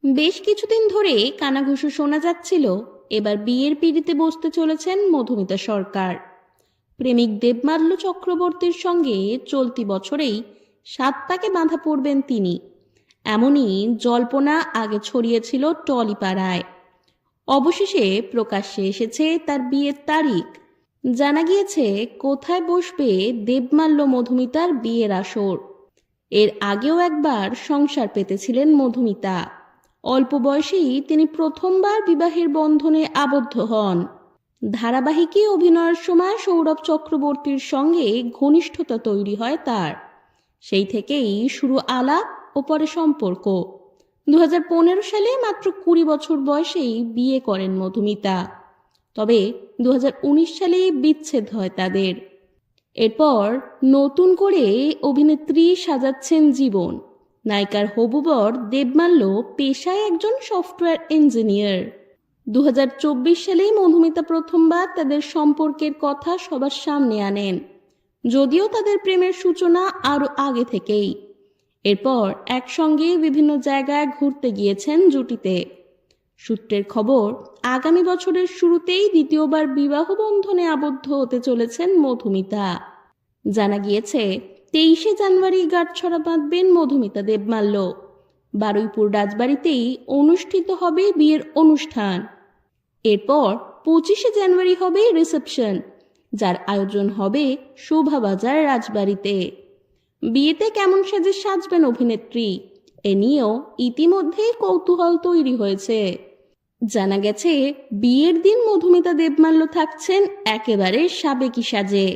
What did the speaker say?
বেশ কিছুদিন ধরে কানাঘুষো শোনা যাচ্ছিল এবার বিয়ের পিঁড়িতে বসতে চলেছেন মধুমিতা সরকার। প্রেমিক দেবমাল্য চক্রবর্তীর সঙ্গে চলতি বছরেই 7 পাকে বাঁধা পড়বেন তিনি, এমনই জল্পনা আগে ছড়িয়েছিল টলিপাড়ায়। অবশেষে প্রকাশ্যে এসেছে তার বিয়ের তারিখ। জানা গিয়েছে কোথায় বসবে দেবমাল্য মধুমিতার বিয়ের আসর। এর আগেও একবার সংসার পেতেছিলেন মধুমিতা। অল্প বয়সেই তিনি প্রথমবার বিবাহের বন্ধনে আবদ্ধ হন। ধারাবাহিকে অভিনয়ের সময় সৌরভ চক্রবর্তীর সঙ্গে ঘনিষ্ঠতা তৈরি হয় তার। সেই থেকেই শুরু আলাপ ও পরে সম্পর্ক। 2015 সালে মাত্র 20 বছর বয়সেই বিয়ে করেন মধুমিতা। তবে 2019 সালে বিচ্ছেদ হয় তাদের। এরপর নতুন করে অভিনেত্রী সাজাচ্ছেন জীবন। নায়িকার হবু বর দেবমাল্য পেশায় একজন সফটওয়্যার ইঞ্জিনিয়ার। 2024 সালে মধুমিতা প্রথমবার তাদের সম্পর্কের কথা সবার সামনে আনেন, যদিও তাদের প্রেমের সূচনা আরও আগে থেকেই। এরপর একসঙ্গে বিভিন্ন জায়গায় ঘুরতে গিয়েছেন জুটিতে। সূত্রের খবর, আগামী বছরের শুরুতেই দ্বিতীয়বার বিবাহ বন্ধনে আবদ্ধ হতে চলেছেন মধুমিতা। জানা গিয়েছে 23শে জানুয়ারি গাঁটছড়া বাঁধবেন মধুমিতা দেবমাল্য। বারুইপুর রাজবাড়িতেই অনুষ্ঠিত হবে বিয়ের অনুষ্ঠান। এরপর 25শে জানুয়ারি হবে রিসেপশন, যার আয়োজন হবে শোভাবাজার রাজবাড়িতে। বিয়েতে কেমন সেজে সাজবেন অভিনেত্রী, এ নিয়েও ইতিমধ্যেই কৌতূহল তৈরি হয়েছে। জানা গেছে বিয়ের দিন মধুমিতা দেবমাল্য থাকছেন একেবারে সাবেকি সাজে।